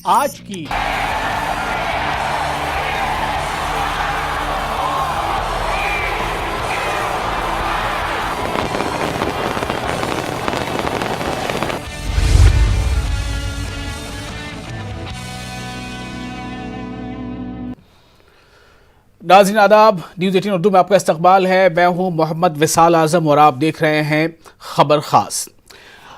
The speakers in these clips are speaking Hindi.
आज की नाज़रीन आदाब, न्यूज़ 18 उर्दू में आपका इस्तकबाल है। मैं हूं मोहम्मद विसाल आज़म और आप देख रहे हैं खबर खास।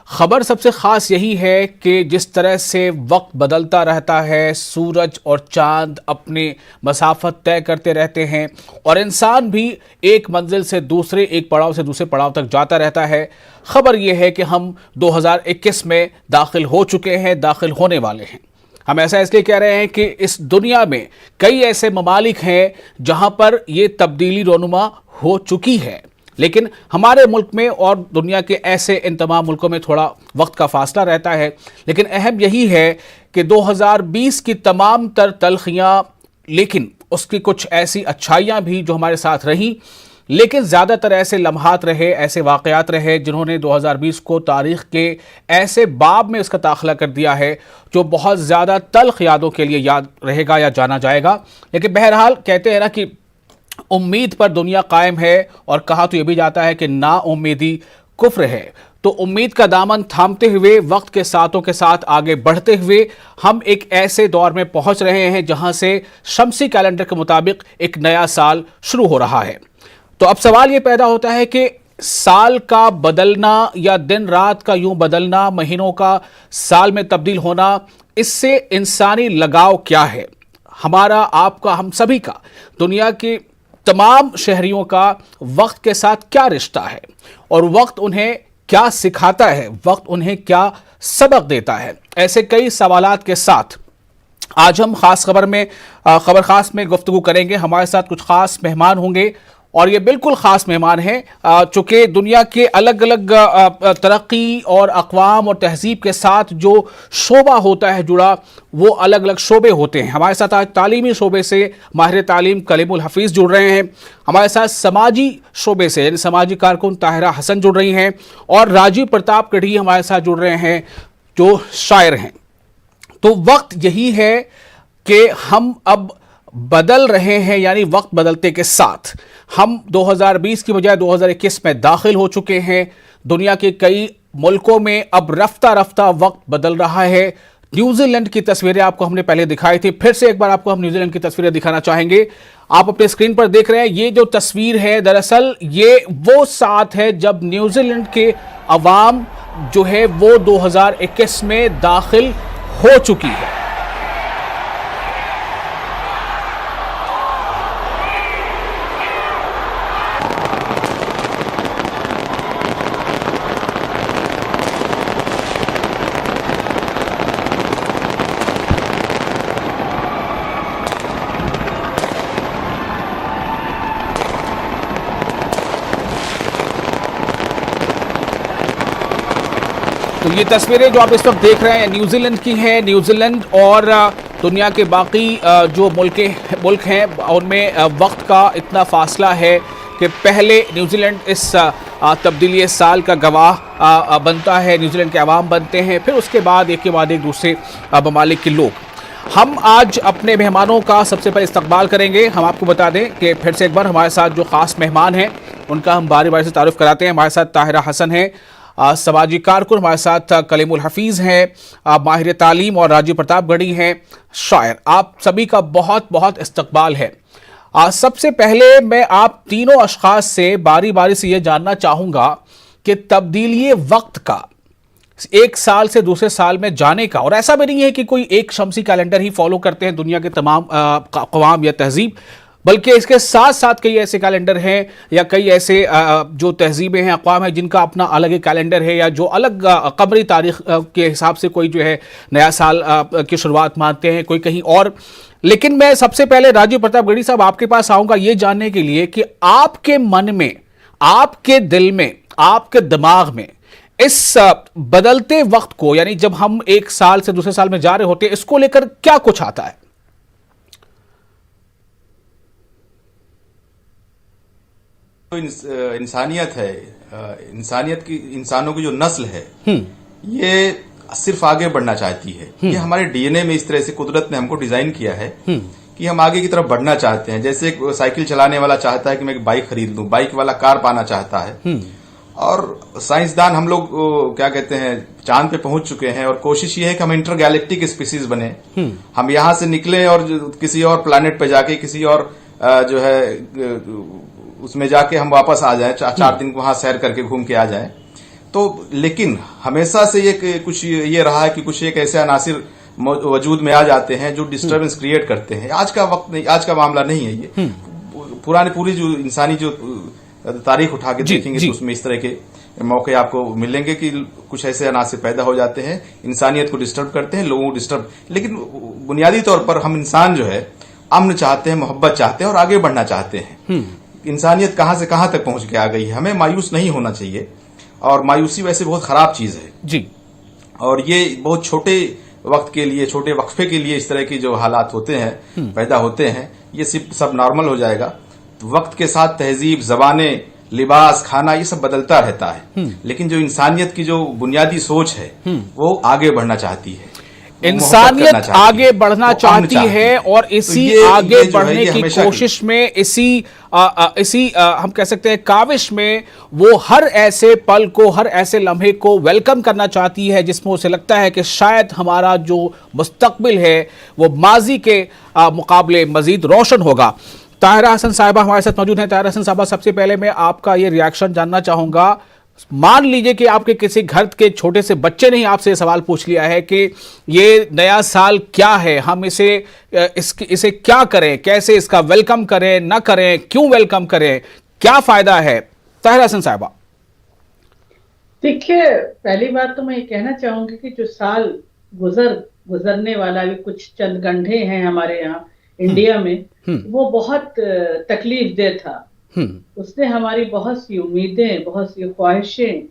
खबर सबसे ख़ास यही है कि जिस तरह से वक्त बदलता रहता है, सूरज और चांद अपने मसाफत तय करते रहते हैं और इंसान भी एक मंजिल से दूसरे, एक पड़ाव से दूसरे पड़ाव तक जाता रहता है। खबर यह है कि हम 2021 में दाखिल हो चुके हैं, दाखिल होने वाले हैं। हम ऐसा इसलिए कह रहे हैं कि इस दुनिया में कई ऐसे ममालिक हैं जहां पर यह तब्दीली रोनुमा हो चुकी है, लेकिन हमारे मुल्क में और दुनिया के ऐसे इन तमाम मुल्कों में थोड़ा वक्त का फासला रहता है। लेकिन अहम यही है कि 2020 की तमाम तर तलखियां, लेकिन उसकी कुछ ऐसी अच्छाइयां भी जो हमारे साथ रहीं, लेकिन ज़्यादातर ऐसे लम्हात रहे, ऐसे वाक़यात रहे जिन्होंने 2020 को तारीख़ के ऐसे बाब में उसका दाखिला कर दिया है जो बहुत ज़्यादा तल्ख़ यादों के लिए याद रहेगा या जाना जाएगा। लेकिन बहरहाल कहते हैं ना कि उम्मीद पर दुनिया कायम है, और कहा तो यह भी जाता है कि ना उम्मीदी कुफ्र है। तो उम्मीद का दामन थामते हुए, वक्त के साथों के साथ आगे बढ़ते हुए हम एक ऐसे दौर में पहुंच रहे हैं जहां से शमसी कैलेंडर के मुताबिक एक नया साल शुरू हो रहा है। तो अब सवाल ये पैदा होता है कि साल का बदलना या दिन रात का यूं बदलना, महीनों का साल में तब्दील होना, इससे इंसानी लगाव क्या है? हमारा, आपका, हम सभी का, दुनिया के तमाम शहरियों का वक्त के साथ क्या रिश्ता है और वक्त उन्हें क्या सिखाता है, वक्त उन्हें क्या सबक देता है? ऐसे कई सवालात के साथ आज हम खास खबर खास में गुफ्तगू करेंगे। हमारे साथ कुछ खास मेहमान होंगे और ये बिल्कुल ख़ास मेहमान हैं चूँकि दुनिया के अलग अलग तरक्की और अक़वाम और तहज़ीब के साथ जो शोबा होता है जुड़ा, वो अलग अलग शोबे होते हैं। हमारे साथ आज तालीमी शोबे से माहिर तालीम कलीमुल हफ़ीज़ जुड़ रहे हैं, हमारे साथ समाजी शोबे से यानी समाजी कारकुन ताहिरा हसन जुड़ रही हैं, और राजीव प्रताप गढ़ी हमारे साथ जुड़ रहे हैं जो शायर हैं। तो वक्त यही है कि हम अब बदल रहे हैं, यानी वक्त बदलते के साथ हम 2020 की बजाय 2021 में दाखिल हो चुके हैं। दुनिया के कई मुल्कों में अब रफ्ता रफ्ता वक्त बदल रहा है। न्यूजीलैंड की तस्वीरें आपको हमने पहले दिखाई थी, फिर से एक बार आपको हम न्यूजीलैंड की तस्वीरें दिखाना चाहेंगे। आप अपने स्क्रीन पर देख रहे हैं, ये जो तस्वीर है दरअसल ये वो साथ है जब न्यूजीलैंड के अवाम जो है वो 2021 में दाखिल हो चुकी है। तो ये तस्वीरें जो आप इस वक्त देख रहे हैं न्यूजीलैंड की हैं। न्यूजीलैंड और दुनिया के बाकी जो मुल्क हैं उनमें वक्त का इतना फासला है कि पहले न्यूजीलैंड इस तब्दीली साल का गवाह बनता है, न्यूजीलैंड के अवाम बनते हैं, फिर उसके बाद एक के बाद एक दूसरे ममालिक के लोग। हम आज अपने मेहमानों का सबसे पहले इस्तकबाल करेंगे। हम आपको बता दें कि फिर से एक बार हमारे साथ जो ख़ास मेहमान हैं उनका हम बारी बारी से तारुफ कराते हैं। हमारे साथ ताहिरा हसन हैं, समाजी कारकुन, हमारे साथ कलीमुल हफ़ीज़ हैं, माहिर तालीम, और राजीव प्रताप गढ़ी हैं, शायर। आप सभी का बहुत बहुत इस्तकबाल है। सबसे पहले मैं आप तीनों अशख़ास से बारी बारी से ये जानना चाहूँगा कि तब्दीली वक्त का, एक साल से दूसरे साल में जाने का, और ऐसा भी नहीं है कि कोई एक शमसी कैलेंडर ही फॉलो करते हैं दुनिया के तमाम अक़वाम या तहज़ीब, बल्कि इसके साथ साथ कई ऐसे कैलेंडर हैं या कई ऐसे जो तहजीबें हैं, अक़वाम हैं जिनका अपना अलग एक कैलेंडर है, या जो अलग कमरी तारीख़ के हिसाब से कोई जो है नया साल की शुरुआत मानते हैं, कोई कहीं और। लेकिन मैं सबसे पहले राजीव प्रताप गढ़ी साहब आपके पास आऊँगा ये जानने के लिए कि आपके मन में, आपके दिल में, आपके दिमाग में इस बदलते वक्त को, यानी जब हम एक साल से दूसरे साल में जा रहे होते हैं, इसको लेकर क्या कुछ आता है? तो इंसानियत है, इंसानियत की, इंसानों की जो नस्ल है, ये सिर्फ आगे बढ़ना चाहती है। ये हमारे डीएनए में इस तरह से कुदरत ने हमको डिजाइन किया है कि हम आगे की तरफ बढ़ना चाहते हैं। जैसे एक साइकिल चलाने वाला चाहता है कि मैं एक बाइक खरीद लूं, बाइक वाला कार पाना चाहता है। और साइंसदान हम लोग क्या कहते हैं, चांद पे पहुंच चुके हैं और कोशिश ये है कि हम इंटरगैलेक्टिक स्पीसीज बने। हम यहां से निकलें और किसी और प्लैनेट पे जाके किसी और जो है उसमें जाके हम वापस आ जाएं, 4 दिन वहां सैर करके घूम के आ जाएं। तो लेकिन हमेशा से ये कुछ ये रहा है कि कुछ एक ऐसे अनासिर वजूद में आ जाते हैं जो डिस्टर्बेंस क्रिएट करते हैं। आज का वक्त नहीं, आज का मामला नहीं है ये। पूरी जो इंसानी जो तारीख उठा के देखेंगे तो उसमें इस तरह के मौके आपको मिलेंगे कि कुछ ऐसे अनासिर पैदा हो जाते हैं, इंसानियत को डिस्टर्ब करते हैं, लोगों को डिस्टर्ब। लेकिन बुनियादी तौर पर हम इंसान जो है अमन चाहते हैं, मोहब्बत चाहते हैं और आगे बढ़ना चाहते हैं। इंसानियत कहां से कहां तक पहुंच के आ गई है, हमें मायूस नहीं होना चाहिए। और मायूसी वैसे बहुत खराब चीज है जी। और ये बहुत छोटे वक्त के लिए, छोटे वक्फे के लिए इस तरह की जो हालात होते हैं, पैदा होते हैं, ये सब नॉर्मल हो जाएगा। तो वक्त के साथ तहजीब, जबानें, लिबास, खाना ये सब बदलता रहता है। लेकिन जो इंसानियत की जो बुनियादी सोच है वो आगे बढ़ना चाहती है, इंसानियत आगे बढ़ना चाहती है। और इसी आगे बढ़ने की कोशिश में, इसी हम कह सकते हैं काविश में, वो हर ऐसे पल को, हर ऐसे लम्हे को वेलकम करना चाहती है जिसमें उसे लगता है कि शायद हमारा जो मुस्तकबिल है वो माजी के मुकाबले मजीद रोशन होगा। ताहिरा हसन साहिबा हमारे साथ मौजूद हैं। ताहिरा हसन साहिबा, सबसे पहले मैं आपका ये रिएक्शन जानना चाहूंगा। मान लीजिए कि आपके किसी घर के छोटे से बच्चे ने ही आपसे सवाल पूछ लिया है कि ये नया साल क्या है, हम इसे क्या करें, कैसे इसका वेलकम करें, ना करें, क्यों वेलकम करें, क्या फायदा है? ताहिरा हसन साहिबा। देखिए, पहली बात तो मैं ये कहना चाहूंगी कि जो साल गुजरने वाला, भी कुछ चंद घंटे हैं हमारे यहाँ इंडिया में, वो बहुत तकलीफ दे था। उसने हमारी बहुत सी उम्मीदें, बहुत सी ख्वाहिशें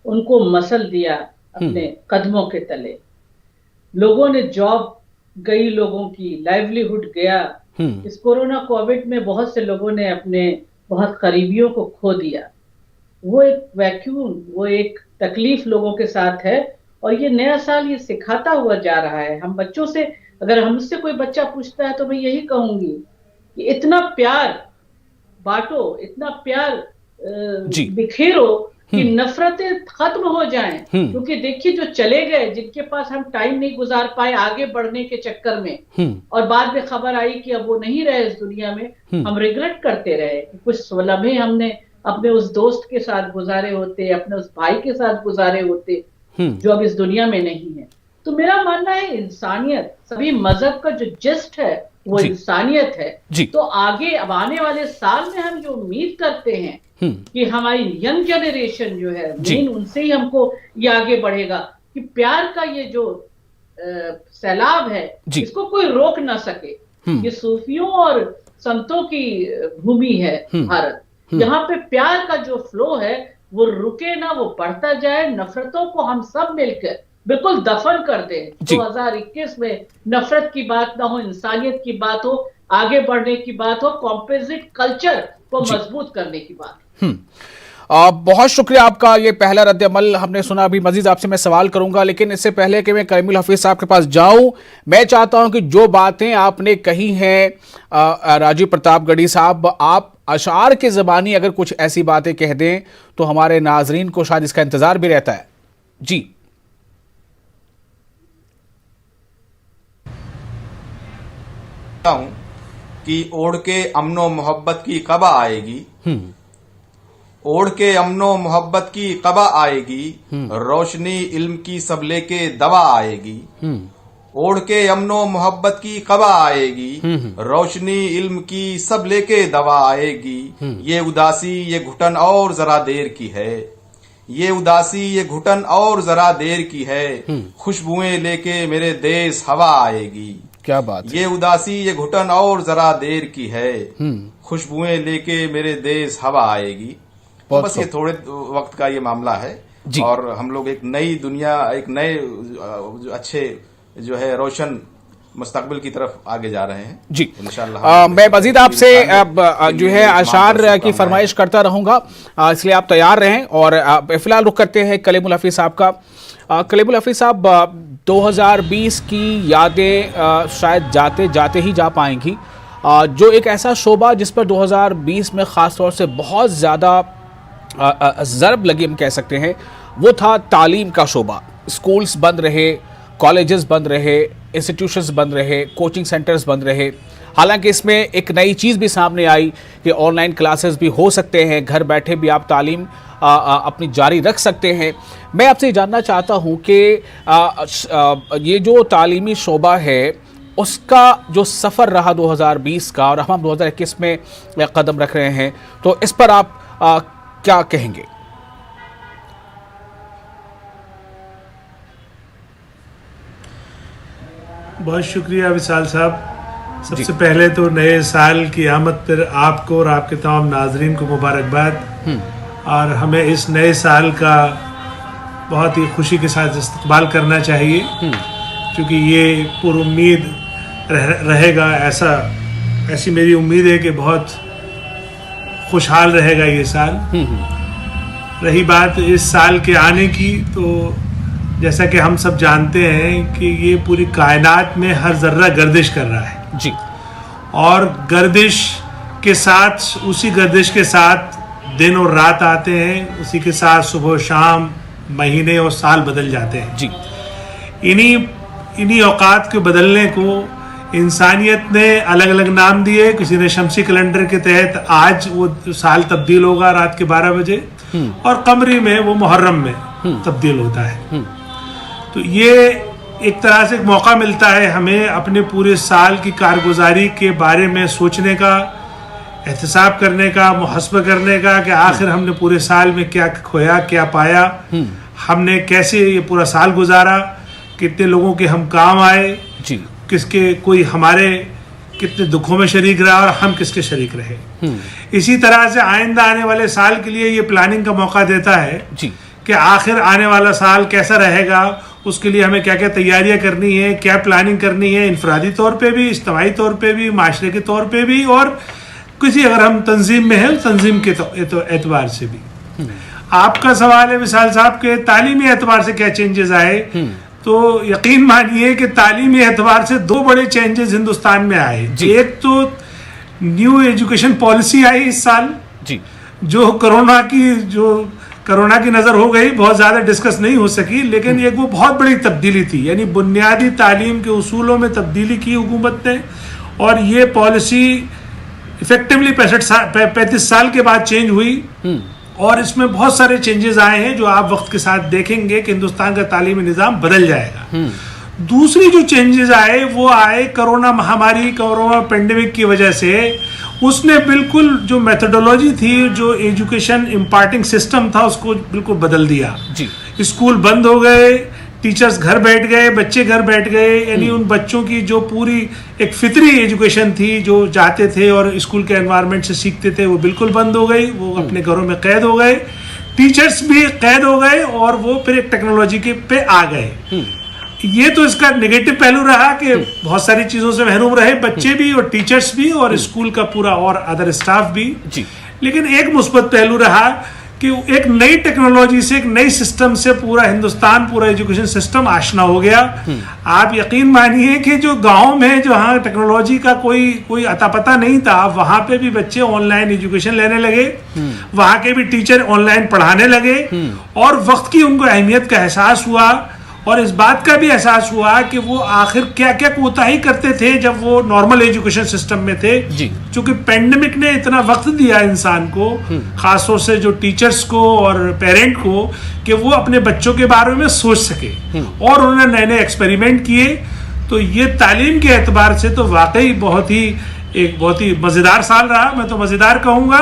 उनको मसल दिया अपने कदमों के तले। लोगों ने जॉब गई, लोगों की लाइवलीहुड गया। इस कोरोना कोविड में बहुत से लोगों ने अपने बहुत करीबियों को खो दिया। वो एक वैक्यूम, वो एक तकलीफ लोगों के साथ है। और ये नया साल ये सिखाता हुआ जा रहा है। हम बच्चों से, अगर हमसे कोई बच्चा पूछता है तो मैं यही कहूंगी कि इतना प्यार बांटो, इतना प्यार बिखेरो कि नफरतें खत्म हो जाएं। क्योंकि देखिए, जो चले गए, जिनके पास हम टाइम नहीं गुजार पाए आगे बढ़ने के चक्कर में, और बाद में खबर आई कि अब वो नहीं रहे इस दुनिया में, हम रिग्रेट करते रहे। कुछ लम्हे हमने अपने उस दोस्त के साथ गुजारे होते, अपने उस भाई के साथ गुजारे होते जो अब इस दुनिया में नहीं है। तो मेरा मानना है इंसानियत, सभी मजहब का जो जस्ट है वो इंसानियत है। तो आगे अब आने वाले साल में हम जो उम्मीद करते हैं कि हमारी यंग जनरेशन जो है मेन, उनसे ही हमको ये आगे बढ़ेगा कि प्यार का ये जो सैलाब है इसको कोई रोक ना सके। ये सूफियों और संतों की भूमि है भारत। यहाँ पे प्यार का जो फ्लो है वो रुके ना, वो बढ़ता जाए। नफरतों को हम सब मिलकर बिल्कुल दफन कर दें। 2021 में नफरत की बात ना हो, इंसानियत की बात हो, आगे बढ़ने की बात हो, कॉम्पोजिट कल्चर को मजबूत करने की बात। बहुत शुक्रिया आपका। ये पहला रद्द-ए-अमल हमने सुना। अभी मजीद आपसे मैं सवाल करूंगा, लेकिन इससे पहले कि मैं करीमुल हफीज साहब के पास जाऊं, मैं चाहता हूं कि जो बातें आपने कही हैं राजीव प्रतापगढ़ी साहब, आप अशार के ज़बानी अगर कुछ ऐसी बातें कह दें तो हमारे नाजरीन को शायद इसका इंतजार भी रहता है। जी। हूं कि ओढ़ के अमनो मोहब्बत की कबा आएगी, ओढ़ के अमनो मोहब्बत की कबा आएगी, रोशनी इल्म की सब लेके दवा आएगी। ओढ़ के अमनो मोहब्बत की कबा आएगी, रोशनी इल्म की सब लेके दवा आएगी। ये उदासी ये घुटन और जरा देर की है, ये उदासी ये घुटन और जरा देर की है। खुशबुएं लेके मेरे देश हवा आएगी। क्या बात है। ये उदासी ये घुटन और जरा देर की है, खुशबुएं लेके मेरे देश हवा आएगी। तो बस ये थोड़े वक्त का ये मामला है और हम लोग एक नई दुनिया, एक नए अच्छे जो है रोशन मुस्तकबिल की तरफ आगे जा रहे हैं जी। इंशाअल्लाह। मैं मजीद आपसे जो है अशार की फरमाइश करता रहूंगा, इसलिए आप तैयार रहें। और फिलहाल रुख करते हैं कलीमुल हफीज साहब का। कलीमुल हफीज साहब, 2020 की यादें शायद जाते जाते ही जा पाएंगी। जो एक ऐसा शोबा जिस पर 2020 में ख़ास तौर से बहुत ज़्यादा ज़रब लगी, हम कह सकते हैं, वो था तालीम का शोबा। स्कूल्स बंद रहे, कॉलेजेस बंद रहे, इंस्टीट्यूशंस बंद रहे, कोचिंग सेंटर्स बंद रहे। हालांकि इसमें एक नई चीज़ भी सामने आई कि ऑनलाइन क्लासेस भी हो सकते हैं, घर बैठे भी आप तालीम अपनी जारी रख सकते हैं। मैं आपसे जानना चाहता हूं कि ये जो तालीमी शोबा है उसका जो सफ़र रहा 2020 का, और हम 2021 में कदम रख रहे हैं, तो इस पर आप क्या कहेंगे? बहुत शुक्रिया विशाल साहब। सबसे पहले तो नए साल की आमद पर आपको और आपके तमाम नाजरीन को मुबारकबाद। और हमें इस नए साल का बहुत ही खुशी के साथ इस्तकबाल करना चाहिए, क्योंकि ये पुरुम्मीद रहेगा। ऐसी मेरी उम्मीद है कि बहुत खुशहाल रहेगा ये साल। रही बात इस साल के आने की, तो जैसा कि हम सब जानते हैं कि ये पूरी कायनात में हर जर्रा गर्दिश कर रहा है जी। और गर्दिश के साथ, उसी गर्दिश के साथ दिन और रात आते हैं, उसी के साथ सुबह शाम, महीने और साल बदल जाते हैं जी। इन्हीं औकात के बदलने को इंसानियत ने अलग अलग नाम दिए। किसी ने शमसी कैलेंडर के तहत आज वो साल तब्दील होगा रात के 12 बजे, और कमरी में वो मुहर्रम में तब्दील होता है। तो ये एक तरह से एक मौका मिलता है हमें अपने पूरे साल की कारगुजारी के बारे में सोचने का, एहतसाब करने का, मुहस्बा करने का कि आखिर हमने पूरे साल में क्या खोया, क्या पाया, हमने कैसे ये पूरा साल गुजारा, कितने लोगों के हम काम आए जी, किसके कोई हमारे कितने दुखों में शरीक रहा और हम किसके शरीक रहे। इसी तरह से आइंदा आने वाले साल के लिए ये प्लानिंग का मौका देता है जी कि आखिर आने वाला साल कैसा रहेगा, उसके लिए हमें क्या क्या तैयारियां करनी है, क्या प्लानिंग करनी है, इनफरादी तौर पे भी, इज्तिमाई तौर पे भी, माशरे के तौर पे भी, और किसी अगर हम तंजीम में हैं तंजीम के एतबार से भी। आपका सवाल है विशाल साहब के तालीमी एतबार से क्या चेंजेस आए, तो यकीन मानिए कि तालीमी एतबार से दो बड़े चेंजेस हिंदुस्तान में आए। एक तो न्यू एजुकेशन पॉलिसी आई इस साल जी, जो कोरोना की नजर हो गई, बहुत ज्यादा डिस्कस नहीं हो सकी, लेकिन एक वो बहुत बड़ी तब्दीली थी। यानी बुनियादी तालीम के उसूलों में तब्दीली की हुकूमत ने, और ये पॉलिसी इफेक्टिवली 35 साल के बाद चेंज हुई, और इसमें बहुत सारे चेंजेस आए हैं जो आप वक्त के साथ देखेंगे कि हिंदुस्तान का तालीमी निज़ाम बदल जाएगा। दूसरी जो चेंजेस आए वो आए कोरोना महामारी, कोरोना पेंडेमिक की वजह से। उसने बिल्कुल जो मेथोडोलॉजी थी, जो एजुकेशन इम्पार्टिंग सिस्टम था, उसको बिल्कुल बदल दिया जी। स्कूल बंद हो गए, टीचर्स घर बैठ गए, बच्चे घर बैठ गए। यानी उन बच्चों की जो पूरी एक फितरी एजुकेशन थी, जो जाते थे और स्कूल के एनवायरनमेंट से सीखते थे, वो बिल्कुल बंद हो गई। वो अपने घरों में कैद हो गए, टीचर्स भी कैद हो गए, और वो फिर एक टेक्नोलॉजी के पे आ गए। ये तो इसका नेगेटिव पहलू रहा कि बहुत सारी चीजों से महरूम रहे बच्चे भी और टीचर्स भी और स्कूल का पूरा और अदर स्टाफ भी जी। लेकिन एक मुस्बत पहलू रहा कि एक नई टेक्नोलॉजी से, एक नई सिस्टम से पूरा हिंदुस्तान, पूरा एजुकेशन सिस्टम आशना हो गया। आप यकीन मानिए कि जो गांव में जहां टेक्नोलॉजी का कोई अता पता नहीं था, वहां पे भी बच्चे ऑनलाइन एजुकेशन लेने लगे, वहां के भी टीचर ऑनलाइन पढ़ाने लगे, और वक्त की उनको अहमियत का एहसास हुआ, और इस बात का भी एहसास हुआ कि वो आखिर क्या क्या कोताही करते थे जब वो नॉर्मल एजुकेशन सिस्टम में थे। क्योंकि पेंडेमिक ने इतना वक्त दिया इंसान को, खासतौर से जो टीचर्स को और पेरेंट को, कि वो अपने बच्चों के बारे में सोच सके, और उन्होंने नए नए एक्सपेरिमेंट किए। तो ये तालीम के एतबार से तो वाकई बहुत ही मजेदार साल रहा। मैं तो मजेदार कहूंगा।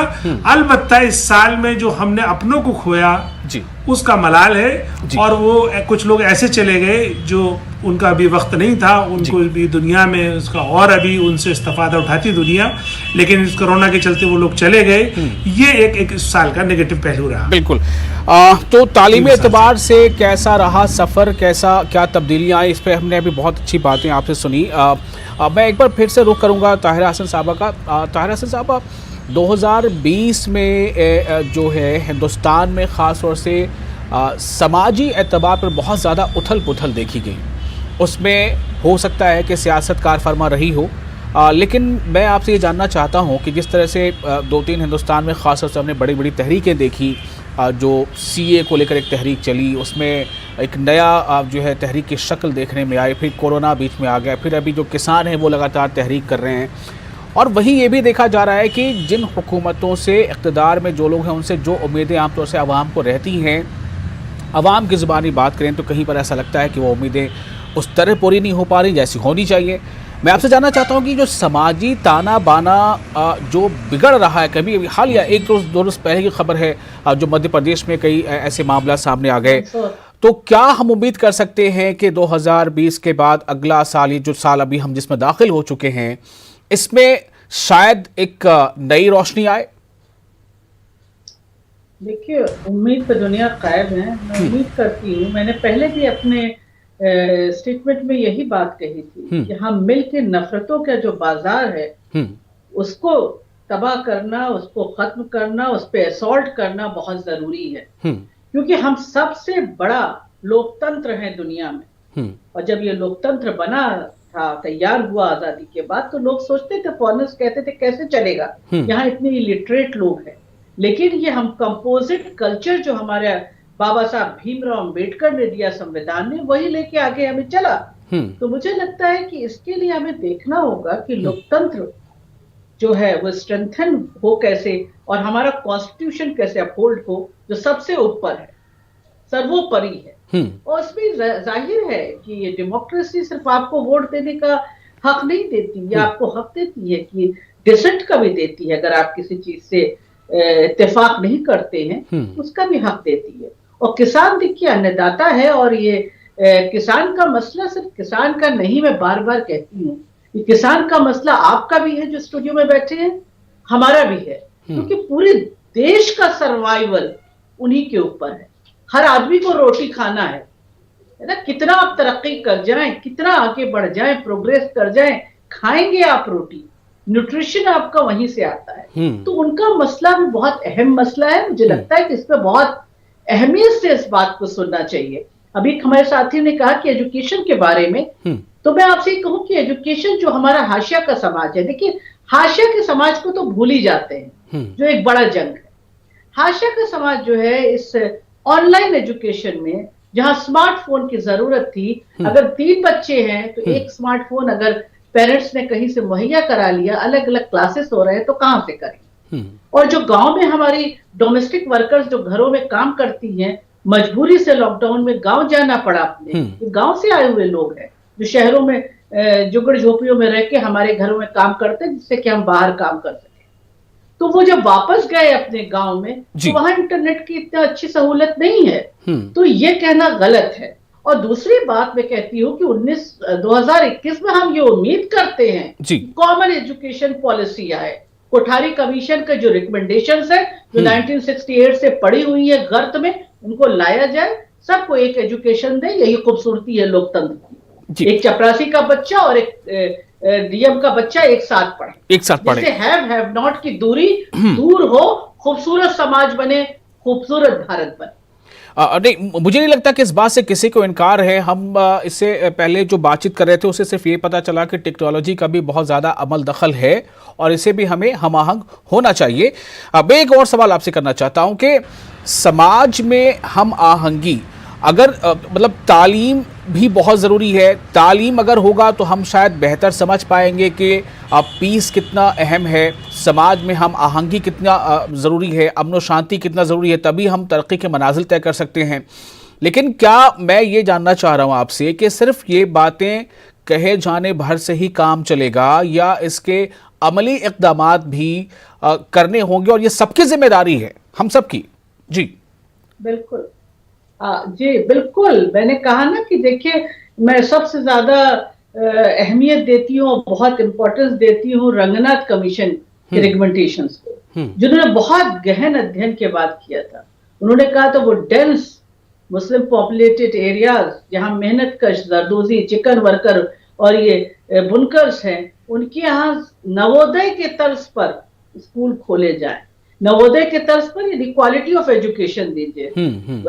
अलबत्ता इस साल में जो हमने अपनों को खोया, जी। उसका मलाल है। और वो कुछ लोग ऐसे चले गए जो उनका अभी वक्त नहीं था, उनको भी दुनिया में उसका और अभी उनसे इस्तेफादा उठाती दुनिया, लेकिन इस कोरोना के चलते वो लोग चले गए। ये एक साल का नेगेटिव पहलू रहा। बिल्कुल। तो तालीमी एतबार से कैसा रहा सफ़र, क्या तब्दीलियाँ आई, इस पर हमने अभी बहुत अच्छी बातें आपसे सुनी। मैं एक बार फिर से रुख करूँगा ताहिरा हसन साहबा का। ताहिरा हसन साहबा, 2020 में जो है हिंदुस्तान में ख़ास तौर से समाजी एतबार पर बहुत ज़्यादा उथल पुथल देखी गई। उसमें हो सकता है कि सियासत कार फरमा रही हो, लेकिन मैं आपसे ये जानना चाहता हूँ कि जिस तरह से 2-3 हिंदुस्तान में ख़ास तौर से हमने बड़ी बड़ी तहरीकें देखी, जो CA को लेकर एक तहरीक चली, उसमें एक नया जो है तहरीक की शक्ल देखने में आई, फिर कोरोना बीच में आ गया, फिर अभी जो किसान हैं वो लगातार तहरीक कर रहे हैं। और वहीं ये भी देखा जा रहा है कि जिन हुकूमतों से इक़्तिदार में जो लोग हैं उनसे जो उम्मीदें आमतौर से आवाम को रहती हैं, आवाम की ज़ुबानी बात करें तो कहीं पर ऐसा लगता है कि वो उम्मीदें उस तरह पूरी नहीं हो पा रही जैसी होनी चाहिए। मैं आपसे जानना चाहता हूँ कि जो समाजी ताना बाना जो बिगड़ रहा है, कभी हालिया 1-2 रोज़ पहले की खबर है जो मध्य प्रदेश में कई ऐसे मामला सामने आ गए, तो क्या हम उम्मीद कर सकते हैं कि 2020 के बाद अगला साल, ये जो साल अभी हम जिसमें दाखिल हो चुके हैं, इसमें शायद एक नई रोशनी आए? देखिए, उम्मीद पे दुनिया कायम है। मैं उम्मीद करती हूँ, मैंने पहले भी अपने स्टेटमेंट में यही बात कही थी कि हम मिल के नफरतों का जो बाजार है उसको तबाह करना, उसको खत्म करना, उस पर असॉल्ट करना बहुत जरूरी है, क्योंकि हम सबसे बड़ा लोकतंत्र है दुनिया में। और जब ये लोकतंत्र बना था, तैयार हुआ आजादी के बाद, तो लोग सोचते थे, फॉरेनर्स कहते थे कैसे चलेगा, यहाँ इतने इलिटरेट लोग हैं। लेकिन ये हम कंपोजिट कल्चर जो हमारे बाबा साहब भीमराव अंबेडकर ने दिया संविधान में, वही लेके आगे हमें चला। तो मुझे लगता है कि इसके लिए हमें देखना होगा कि लोकतंत्र जो है वो स्ट्रेंथन हो कैसे, और हमारा कॉन्स्टिट्यूशन कैसे अपहोल्ड हो, जो सबसे ऊपर है, सर्वोपरि है। और उसमें जाहिर है कि ये डेमोक्रेसी सिर्फ आपको वोट देने का हक नहीं देती, ये आपको हक देती है कि डिसेंट का भी देती है। अगर आप किसी चीज से इत्तेफाक नहीं करते हैं, उसका भी हक देती है। और किसान देखिए अन्नदाता है, और ये किसान का मसला सिर्फ किसान का नहीं, मैं बार बार कहती हूँ, ये किसान का मसला आपका भी है जो स्टूडियो में बैठे हैं, हमारा भी है, क्योंकि पूरे देश का सर्वाइवल उन्हीं के ऊपर है। हर आदमी को रोटी खाना है ना। कितना आप तरक्की कर जाएं, कितना आगे बढ़ जाएं, प्रोग्रेस कर जाएं, खाएंगे आप रोटी, न्यूट्रिशन आपका वहीं से आता है। तो उनका मसला भी बहुत अहम मसला है। मुझे लगता है कि इस पर बहुत अहमियत से इस बात को सुनना चाहिए। अभी हमारे साथी ने कहा कि एजुकेशन के बारे में, तो मैं आपसे कहूं कि एजुकेशन जो हमारा हाशिया का समाज है, देखिए हाशिया के समाज को तो भूल ही जाते हैं, जो एक बड़ा जंग है। हाशिया का समाज जो है, इस ऑनलाइन एजुकेशन में जहां स्मार्टफोन की जरूरत थी, अगर 3 बच्चे हैं तो एक स्मार्टफोन अगर पेरेंट्स ने कहीं से मुहैया करा लिया, अलग अलग क्लासेस हो रहे हैं, तो कहां से करें। और जो गांव में हमारी डोमेस्टिक वर्कर्स जो घरों में काम करती हैं, मजबूरी से लॉकडाउन में गांव जाना पड़ा अपने, गांव से आए हुए लोग हैं जो शहरों में जुगड़ झोपड़ियों में रह के हमारे घरों में काम करते हैं, जिससे कि हम बाहर काम कर सकें। तो वो जब वापस गए अपने गांव में, तो वहां इंटरनेट की इतनी अच्छी सहूलत नहीं है, तो ये कहना गलत है। और दूसरी बात मैं कहती हूँ कि 2021 में हम ये उम्मीद करते हैं कॉमन एजुकेशन पॉलिसी आए, कोठारी कमीशन का जो रिकमेंडेशंस है, जो 1968 से पड़ी हुई है गर्त में, उनको लाया जाए, सबको एक एजुकेशन दे। यही खूबसूरती है लोकतंत्र की। एक चपरासी का बच्चा और एक डीएम का बच्चा एक साथ पढ़े, जिससे हैव नॉट की दूरी दूर हो, खूबसूरत समाज बने, खूबसूरत भारत बने। नहीं, मुझे नहीं लगता कि इस बात से किसी को इनकार है। हम इससे पहले जो बातचीत कर रहे थे उससे सिर्फ ये पता चला कि टेक्नोलॉजी का भी बहुत ज़्यादा अमल दखल है और इसे भी हमें हम आहंग होना चाहिए। अब एक और सवाल आपसे करना चाहता हूँ कि समाज में हम आहंगी, अगर मतलब तालीम भी बहुत ज़रूरी है। तालीम अगर होगा तो हम शायद बेहतर समझ पाएंगे कि पीस कितना अहम है, समाज में हम आहंगी कितना ज़रूरी है, अमन व शांति कितना ज़रूरी है, तभी हम तरक्की के मनाजिल तय कर सकते हैं। लेकिन क्या मैं ये जानना चाह रहा हूँ आपसे कि सिर्फ ये बातें कहे जाने भर से ही काम चलेगा, या इसके अमली इक़दामात भी करने होंगे, और ये सबकी जिम्मेदारी है, हम सबकी? जी बिल्कुल। जी बिल्कुल, मैंने कहा ना कि देखिए, मैं सबसे ज्यादा अहमियत देती हूँ, बहुत इंपॉर्टेंस देती हूँ रंगनाथ कमीशन के रिकमेंडेशंस को, जिन्होंने बहुत गहन अध्ययन के बाद किया था। उन्होंने कहा था वो डेंस मुस्लिम पॉपुलेटेड एरियाज जहां मेहनत कश जरदोजी, चिकन वर्कर और ये बुनकर्स हैं, उनके यहाँ नवोदय के तर्ज पर स्कूल खोले जाए। नवोदय के तर्ज पर यानी क्वालिटी ऑफ एजुकेशन दीजिए।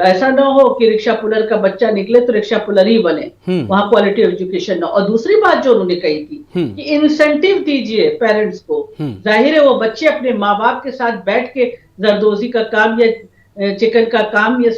ऐसा ना हो कि रिक्शा पुलर का बच्चा निकले तो रिक्शा पुलर ही बने, वहां क्वालिटी ऑफ एजुकेशन ना। और दूसरी बात जो उन्होंने कही थी कि इंसेंटिव दीजिए पेरेंट्स को। जाहिर है वो बच्चे अपने माँ बाप के साथ बैठ के जरदोजी का काम या चिकन का काम या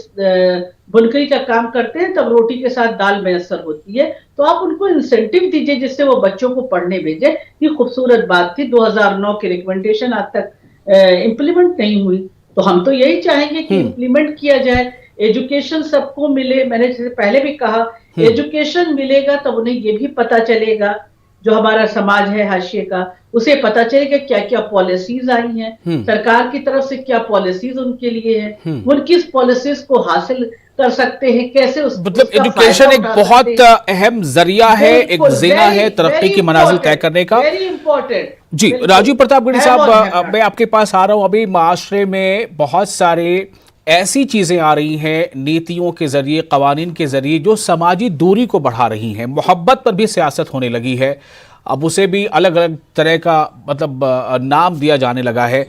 बुनकरी का काम करते हैं, तब रोटी के साथ दाल मैसर होती है। तो आप उनको इंसेंटिव दीजिए जिससे वो बच्चों को पढ़ने भेजे। ये खूबसूरत बात थी। 2009 की रिकमेंडेशन आज तक इम्प्लीमेंट नहीं हुई, तो हम तो यही चाहेंगे कि इम्प्लीमेंट किया जाए, एजुकेशन सबको मिले। मैंने जैसे पहले भी कहा, एजुकेशन मिलेगा तब उन्हें ये भी पता चलेगा, जो हमारा समाज है हाशिए का, उसे पता चलेगा क्या क्या पॉलिसीज आई हैं, सरकार की तरफ से क्या पॉलिसीज उनके लिए हैं, वो किस पॉलिसीज को हासिल कर सकते हैं, कैसे मतलब एजुकेशन एक बहुत अहम जरिया है, एक ज़ेना है तरक्की की मनाजिल तय करने का। Very important. जी राजीव प्रताप गढ़ी साहब, मैं आपके पास आ रहा हूं। अभी माशरे में बहुत सारे ऐसी चीजें आ रही हैं नीतियों के जरिए, कवानीन के जरिए, जो समाजी दूरी को बढ़ा रही हैं। मोहब्बत पर भी सियासत होने लगी है, अब उसे भी अलग अलग तरह का मतलब नाम दिया जाने लगा है।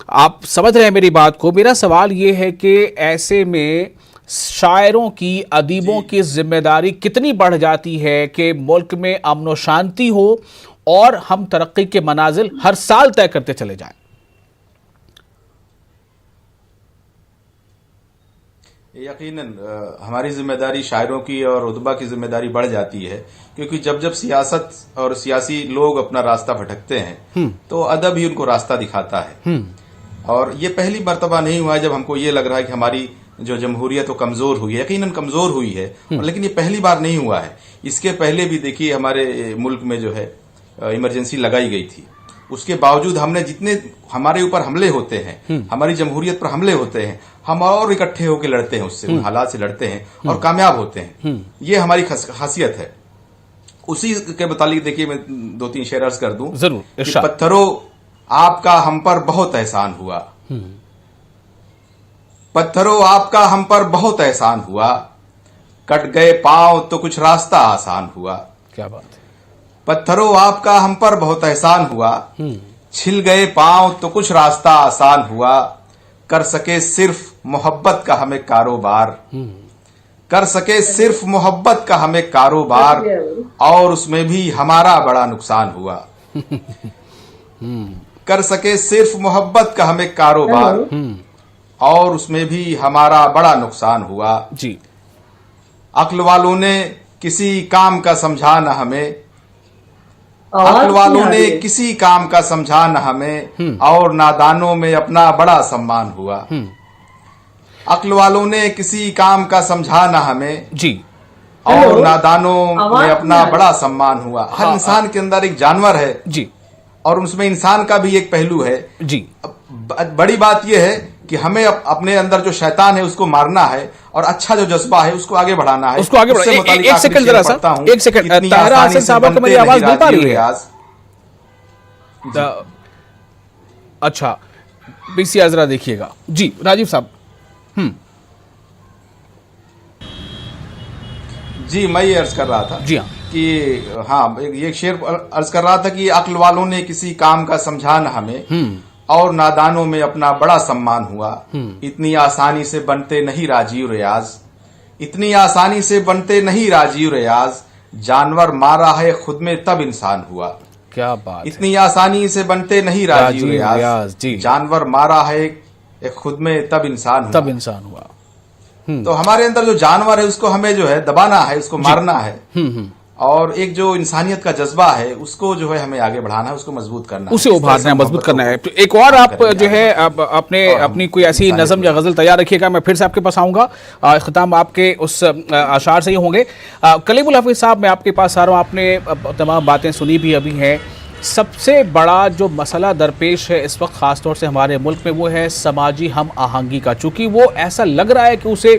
आप समझ रहे हैं मेरी बात को। मेरा सवाल ये है कि ऐसे में शायरों की, अदीबों की जिम्मेदारी कितनी बढ़ जाती है कि मुल्क में अमन व शांति हो और हम तरक्की के मनाजिल हर साल तय करते चले जाएं। यकीनन हमारी जिम्मेदारी, शायरों की और उदबा की जिम्मेदारी बढ़ जाती है, क्योंकि जब जब सियासत और सियासी लोग अपना रास्ता भटकते हैं तो अदब ही उनको रास्ता दिखाता है। और ये पहली मर्तबा नहीं हुआ है जब हमको ये लग रहा है कि हमारी जो जमहूरियत वो कमजोर हुई है। यकीनन कमजोर हुई है, लेकिन ये पहली बार नहीं हुआ है। इसके पहले भी देखिए हमारे मुल्क में जो है इमरजेंसी लगाई गई थी, उसके बावजूद हमने जितने हमारे ऊपर हमले होते हैं, हमारी जमहूरियत पर हमले होते हैं, हम और इकट्ठे होकर लड़ते हैं, उससे उन हालात से लड़ते हैं और कामयाब होते हैं। ये हमारी खासियत है। उसी के मुतालिक देखिए मैं 2-3 शेर अर्ज कर दूं। जरूर। पत्थरों आपका हम पर बहुत एहसान हुआ, पत्थरों आपका हम पर बहुत एहसान हुआ, कट गए पांव तो कुछ रास्ता आसान हुआ। क्या बात है। पत्थरों आपका हम पर बहुत एहसान हुआ, छिल गए पांव तो कुछ रास्ता आसान हुआ, कर सके सिर्फ मोहब्बत का हमें कारोबार, कर सके सिर्फ मोहब्बत का हमें कारोबार, और उसमें भी हमारा बड़ा नुकसान हुआ। कर सके सिर्फ मोहब्बत का हमें कारोबार, और उसमें भी हमारा बड़ा नुकसान हुआ। जी। अक्ल वालों ने किसी काम का समझा न हमें, अक्ल वालों ने किसी काम का समझा न हमें, और नादानों में अपना बड़ा सम्मान हुआ। अक्ल वालों ने किसी काम का समझा न हमें जी, और नादानों में अपना बड़ा सम्मान हुआ। हर इंसान के अंदर एक जानवर है जी, और उसमें इंसान का भी एक पहलू है जी। बड़ी बात यह है कि हमें अपने अंदर जो शैतान है उसको मारना है, और अच्छा जो जज्बा है उसको आगे बढ़ाना है, उसको आगे बढ़ाना। एक सेकंड जरा सा, एक सेकंड। ताहिरा हसन साहब को मेरी आवाज मिल पा रही है? अच्छा पीसीआर जरा देखिएगा जी। राजीव साहब। जी मैं ये अर्ज कर रहा था जी हाँ कि हाँ, ये शेर अर्ज कर रहा था कि अक्ल वालों ने किसी काम का समझा न हमें, और नादानों में अपना बड़ा सम्मान हुआ। इतनी आसानी से बनते नहीं राजीव रियाज, इतनी आसानी से बनते नहीं राजीव रियाज, जानवर मारा है खुद में तब इंसान हुआ। क्या बात। इतनी आसानी से बनते नहीं राजीव रियाज, जानवर मारा है खुद में तब इंसान हुआ। तो हमारे अंदर जो जानवर है उसको हमें जो है दबाना है, उसको मारना है, और एक जो इंसानियत का जज्बा है उसको जो है हमें आगे बढ़ाना है, उसको मजबूत करना है, उसे उभारना है, मजबूत करना है। तो एक और आप जो है अपने अपनी कोई ऐसी नज़म या गजल तैयार रखिएगा, मैं फिर से आपके पास आऊंगा। ख़त्म आपके उस अशार से ही होंगे। कलीमुल हफीज़ साहब, मैं आपके पास आ रहा हूँ। आपने तमाम बातें सुनी भी अभी हैं, सबसे बड़ा जो मसला दरपेश है इस वक्त ख़ासतौर से हमारे मुल्क में वो है समाजी हम आहंगी का। चूँकि वो ऐसा लग रहा है कि उसे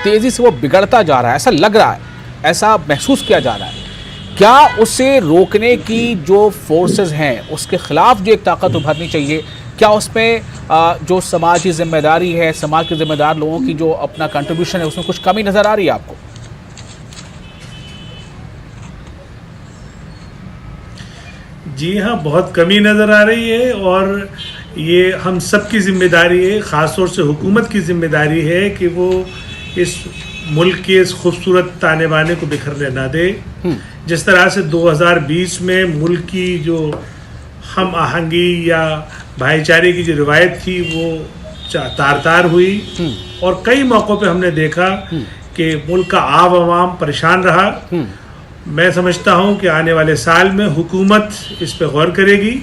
तेज़ी से वो बिगड़ता जा रहा है, ऐसा लग रहा है, ऐसा महसूस किया जा रहा है। क्या उसे रोकने की जो फोर्सेस हैं उसके ख़िलाफ़ जो एक ताकत उभरनी चाहिए, क्या उसमें जो समाज की जिम्मेदारी है, समाज के ज़िम्मेदार लोगों की जो अपना कंट्रीब्यूशन है उसमें कुछ कमी नज़र आ रही है आपको? जी हाँ, बहुत कमी नज़र आ रही है और ये हम सब की जिम्मेदारी है, ख़ासतौर से हुकूमत की जिम्मेदारी है कि वो इस मुल्क के इस खूबसूरत ताने बाने को बिखरने ना दे। जिस तरह से 2020 में मुल्क की जो हम आहंगी या भाईचारे की जो रिवायत थी वो तार तार हुई और कई मौक़ों पे हमने देखा कि मुल्क का आवाम परेशान रहा। मैं समझता हूं कि आने वाले साल में हुकूमत इस पे गौर करेगी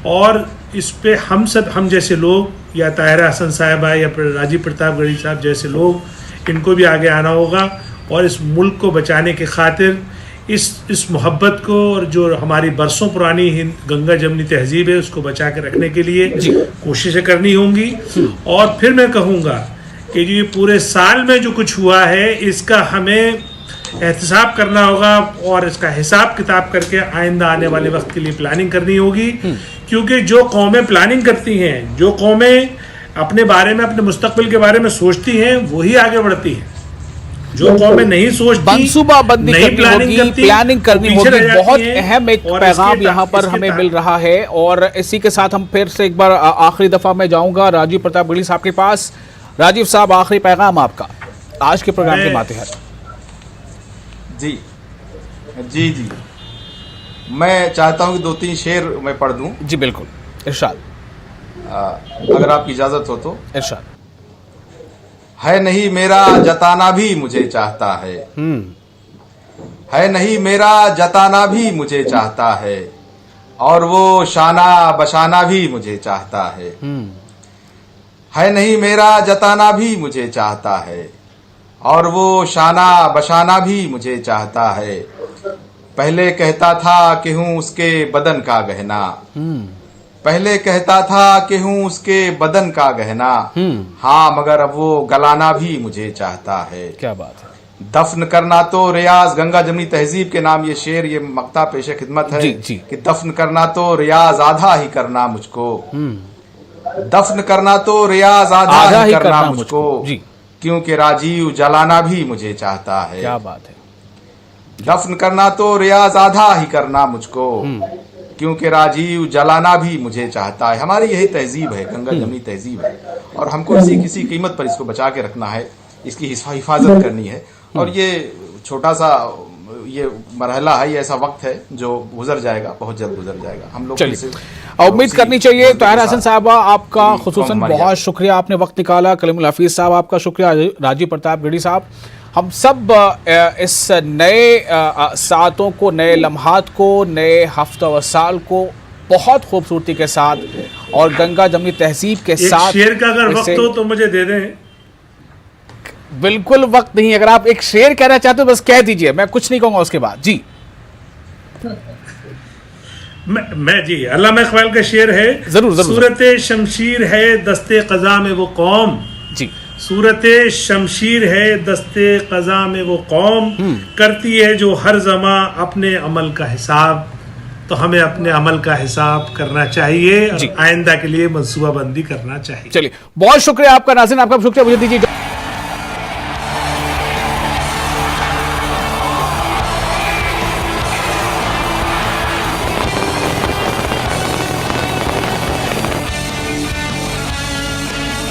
और इस पे हम जैसे लोग या ताहिरा हसन साहिबा या राजीव प्रतापगढ़ी साहब जैसे लोग, इनको भी आगे आना होगा और इस मुल्क को बचाने की खातिर इस मोहब्बत को और जो हमारी बरसों पुरानी गंगा जमनी तहजीब है उसको बचा के रखने के लिए कोशिशें करनी होंगी। और फिर मैं कहूँगा कि ये पूरे साल में जो कुछ हुआ है इसका हमें एहतसाब करना होगा और इसका हिसाब किताब करके आइंदा आने वाले वक्त के लिए प्लानिंग करनी होगी। क्योंकि जो कौमें प्लानिंग करती हैं, जो कौमें अपने बारे में, अपने मुस्तकबिल के बारे में सोचती हैं, वही आगे बढ़ती हैं। जो कौमें नहीं सोचती, मंसूबाबंदी करनी होगी, प्लानिंग करनी होगी। बहुत अहम एक पैगाम यहाँ पर हमें मिल रहा है और इसी के साथ हम फिर से एक बार आखिरी दफा में जाऊंगा राजीव प्रतापगढ़ी साहब के पास। राजीव साहब, आखिरी पैगाम आपका आज के प्रोग्राम के मातहत। जी जी जी, मैं चाहता हूं कि 2-3 शेर मैं पढ़ दूं। जी बिल्कुल, इरशाद। अगर आपकी इजाजत हो तो। इरशाद। है नहीं मेरा जताना भी मुझे चाहता है, है नहीं मेरा जताना भी मुझे चाहता है, और वो शाना बशाना भी मुझे चाहता है नहीं मेरा जताना भी मुझे चाहता है, और वो शाना बशाना भी मुझे चाहता है। पहले कहता था कि हूँ उसके बदन का गहना, पहले कहता था कि हूँ उसके बदन का गहना, हाँ मगर अब वो गलाना भी मुझे चाहता है। क्या बात है। दफन करना तो रियाज, गंगा जमनी तहजीब के नाम ये शेर, ये मक्ता पेशे खिदमत है जी। कि दफन करना तो रियाज आधा ही करना मुझको, दफन करना तो रियाज आधा ही करना मुझको, क्योंकि राजीव जलाना भी मुझे चाहता है। क्या बात है। दफन करना तो रियाज आधा ही करना मुझको, क्योंकि राजीव जलाना भी मुझे चाहता है। हमारी यही तहजीब है, गंगा जमनी तहजीब है, और हमको किसी कीमत पर इसको बचा के रखना है, इसकी हिफाजत करनी है। और ये छोटा सा ये मरहला है, ये ऐसा वक्त है जो गुजर जाएगा, बहुत जल्द गुजर जाएगा। हम लोग उम्मीद करनी चाहिए। ताहिरा हसन साहबा, आपका खुसूसन बहुत शुक्रिया, आपने वक्त निकाला। कलीमुल हफीज साहब, आपका शुक्रिया। राजीव प्रतापगढ़ी साहब, हम सब इस नए सातों को, नए लम्हात को, नए हफ्ता व साल को बहुत खूबसूरती के साथ और गंगा जमनी तहजीब के साथ। शेर का अगर वक्त हो तो मुझे दे दें। बिल्कुल वक्त नहीं, अगर आप एक शेर कहना चाहते हो बस कह दीजिए, मैं कुछ नहीं कहूंगा उसके बाद। जी मैं जी अल्लामा इकबाल का शेर है। जरूर। सूरते शमशीर है दस्ते क़ज़ा में वो कौम, जी सूरते शमशीर है दस्ते क़ज़ा में वो कौम, करती है जो हर ज़मा अपने अमल का हिसाब। तो हमें अपने अमल का हिसाब करना चाहिए और आइंदा के लिए मनसूबाबंदी करना चाहिए। चलिए, बहुत शुक्रिया आपका नाज़रीन, आपका शुक्रिया। मुझे दीजिए।